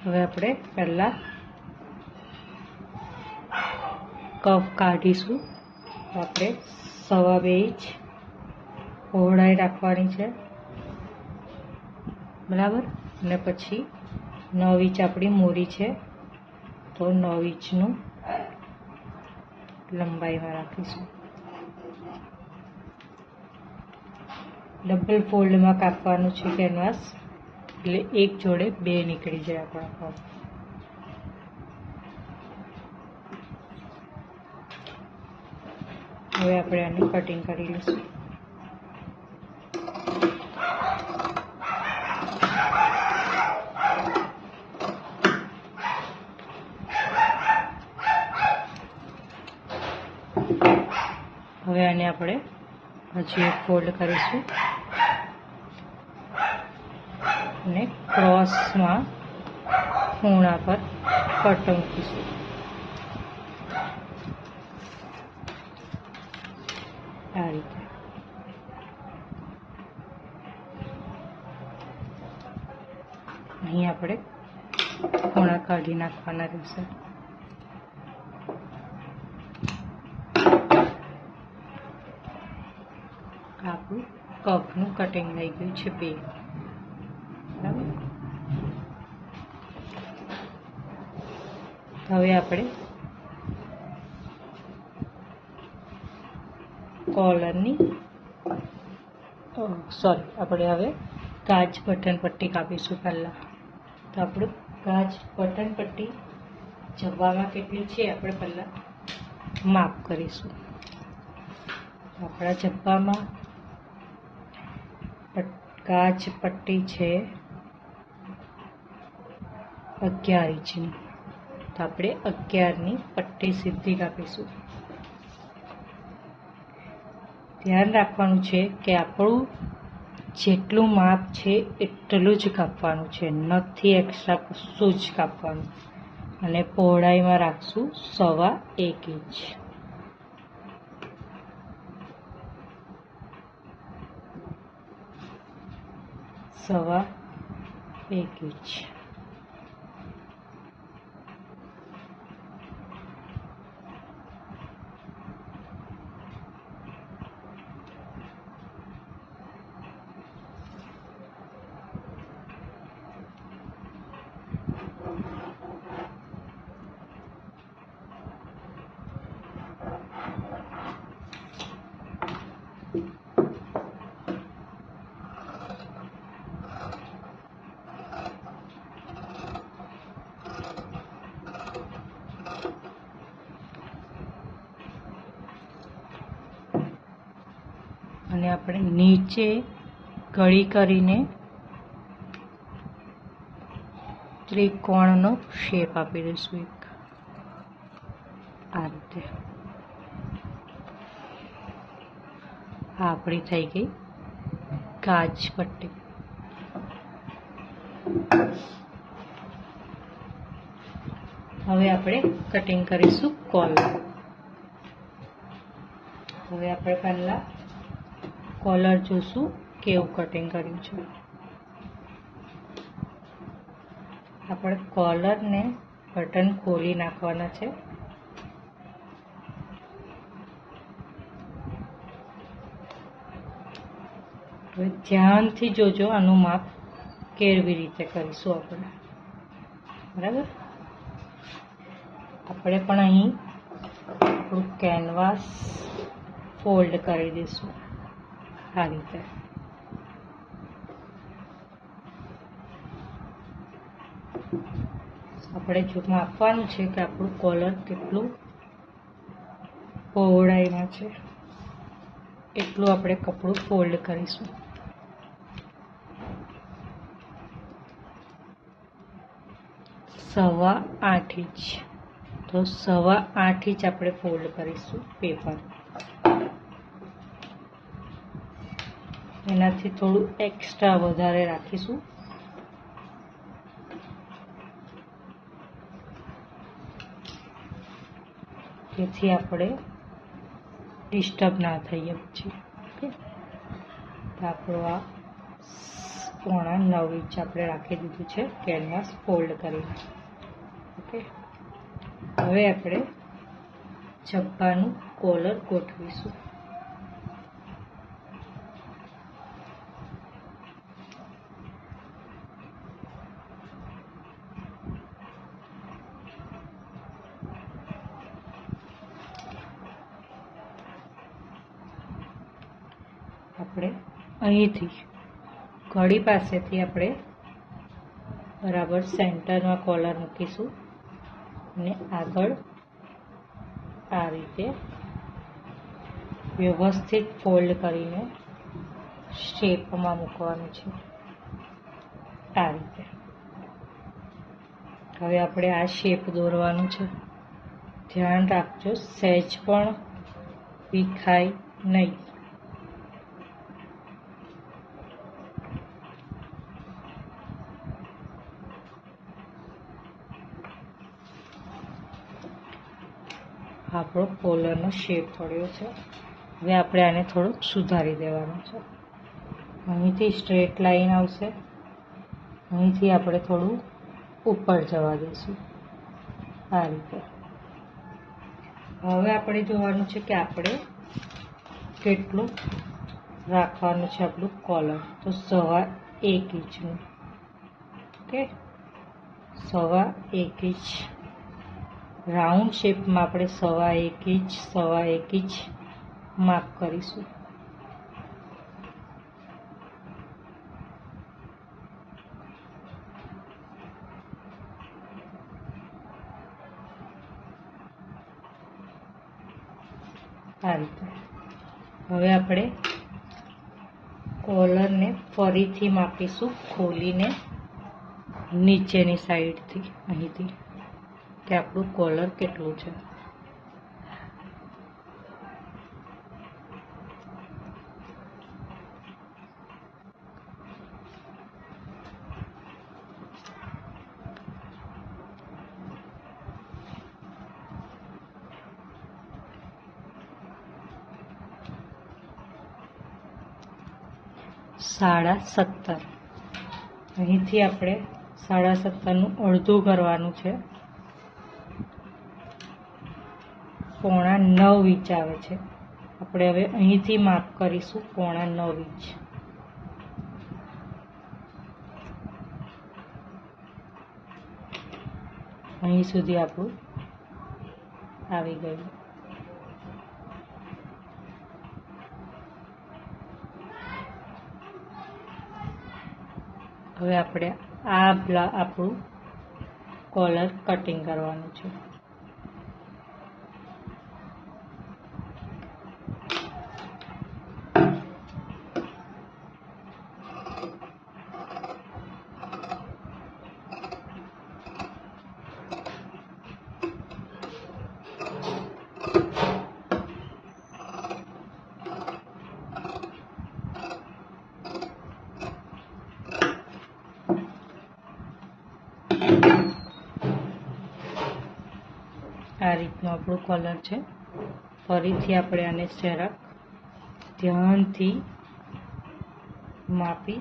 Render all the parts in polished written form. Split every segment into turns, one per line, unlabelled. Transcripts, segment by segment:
હવે આપણે પહેલાં કપ કાઢીશું. આપણે 2.5 ઇંચ પહોળાઈ રાખવાની છે, બરાબર. અને પછી 9 ઇંચ આપણી મોરી છે, તો 9 ઇંચનું લંબાઈમાં રાખીશું. ડબલ ફોલ્ડમાં કાપવાનું છે કેનવાસ, એટલે એક જોડે 2 નીકળી જાય આપણા કપ. હવે આપણે આનું કટિંગ કરી લઈશું. હવે આને આપણે હજી એક ફોલ્ડ કરીશું અને ક્રોસમાં ખૂણા પર કટ મૂકીશું. આ રીતે અહીં આપણે ખૂણા કાઢી નાખવાના રહેશે. આપણું કપનું કટિંગ થઈ ગયું છે 2, બરાબર. હવે આપણે કોલરની આપણે હવે કાચ બટન પટ્ટી કાપીશું પહેલાં. તો આપણું કાચ બટન પટ્ટી જબ્બામાં કેટલી છે આપણે પહેલાં માપ કરીશું. આપણા જબ્બામાં કાચ પટ્ટી છે 11 ઇંચની, તો આપણે 11ની પટ્ટી સીધી કાપીશું. ધ્યાન રાખવાનું છે કે આપણું જેટલું માપ છે એટલું જ કાપવાનું છે, નથી એક્સ્ટ્રા કશું જ કાપવાનું. અને પહોળાઈમાં રાખશું 1.25 ઇંચ. સવા 1 ઇંચ. અને આપણે નીચે ગળી કરીને ત્રિકોણનો શેપ આપી દઈશું એક, આ રીતે. આ આપણી થઈ ગઈ કાચ પટ્ટી. હવે આપણે કટિંગ કરીશું કોલર. હવે આપણે પહેલાં કોલર જોશું કેવું કટિંગ કર્યું છે. આપણે કોલરને બટન ખોલી નાખવાના છે. હવે ધ્યાનથી જોજો આનું માપ કેવી રીતે કરીશું આપણે, બરાબર. આપણે પણ અહીં આપણું કેનવાસ ફોલ્ડ કરી દઈશું આ રીતે. આપણે જો માપવાનું છે કે આપણું કોલર કેટલું પહોળાઈમાં છે એટલું આપણે કપડું ફોલ્ડ કરીશું. સવા 8 ઇંચ, તો 8.25 ઇંચ આપણે ફોલ્ડ કરીશું પેપર. એનાથી થોડું એક્સ્ટ્રા વધારે રાખીશું. જેથી આપણે ડિસ્ટર્બ ના થઈએ પછી. ઓકે, તો આપણું આ 9.5 ઇંચ આપણે રાખી દીધું છે કેનવાસ ફોલ્ડ કરીને. ઓકે, હવે આપણે જબ્બાનું કોલર ગોઠવીશું. આપણે અહીંથી ઘડી પાસેથી આપણે બરાબર સેન્ટરમાં કોલર મૂકીશું અને આગળ આ રીતે વ્યવસ્થિત ફોલ્ડ કરીને શેપમાં મૂકવાનું છે. આ રીતે હવે આપણે આ શેપ દોરવાનું છે. ધ્યાન રાખજો સહેજ પણ વિખાય નહીં. આપણો કોલરનો શેપ પડ્યો છે. હવે આપણે આને થોડુંક સુધારી દેવાનું છે. અહીંથી સ્ટ્રેટ લાઈન આવશે, અહીંથી આપણે થોડું ઉપર જવા દઈશું આ રીતે. હવે આપણે જોવાનું છે કે આપણે કેટલું રાખવાનું છે આપણું કોલર. તો 1.25 ઇંચનું. ઓકે, 1.25 ઇંચ રાઉન્ડ શેપમાં આપણે 1.25 ઇંચ માર્ક કરીશું. આ રીતે. હવે આપણે કોલરને ફરીથી માપીશું ખોલીને નીચેની સાઈડથી, અહીંથી, કે આપણું કોલર કેટલું છે. સાડા 17. અહીંથી આપણે 17.5નું અડધું કરવાનું છે. 9.25 ઇંચ આવે છે. આપણે હવે અહીંથી માપ કરીશું 9.25 ઇંચ. અહીં સુધી આપણું આવી ગયું. હવે આપણે આપણું કોલર કટિંગ કરવાનું છે. આ રીતનો આપણો કોલર છે. ફરીથી આપણે આને જરાક ધ્યાનથી માપી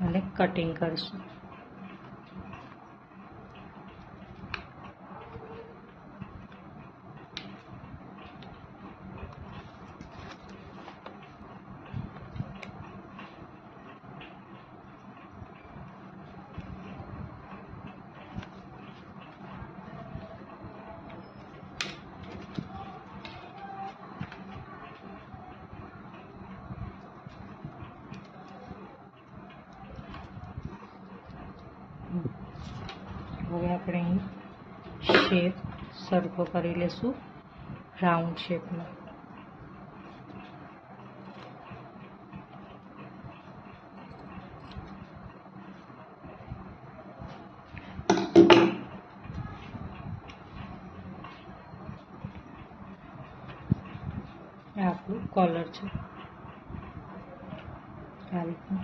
અને કટિંગ કરીશું. હવે આપણે અહીં શેપ સરખો કરી લેશું રાઉન્ડ શેપમાં. આ આપણું કોલર છે આ રીતનું.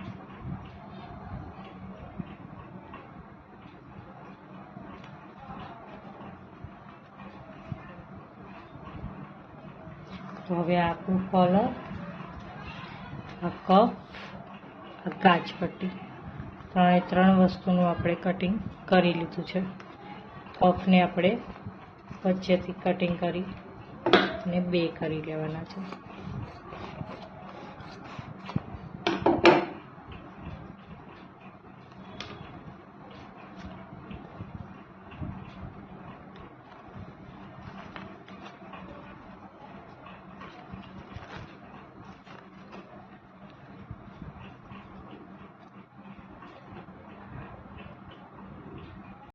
તો હવે આપણું કોલર, આ કફ આ કાચ પટ્ટી, ત્રણ વસ્તુનું આપણે કટિંગ કરી લીધું છે. પફને આપણે વચ્ચેથી કટિંગ કરી અને 2 કરી લેવાના છે.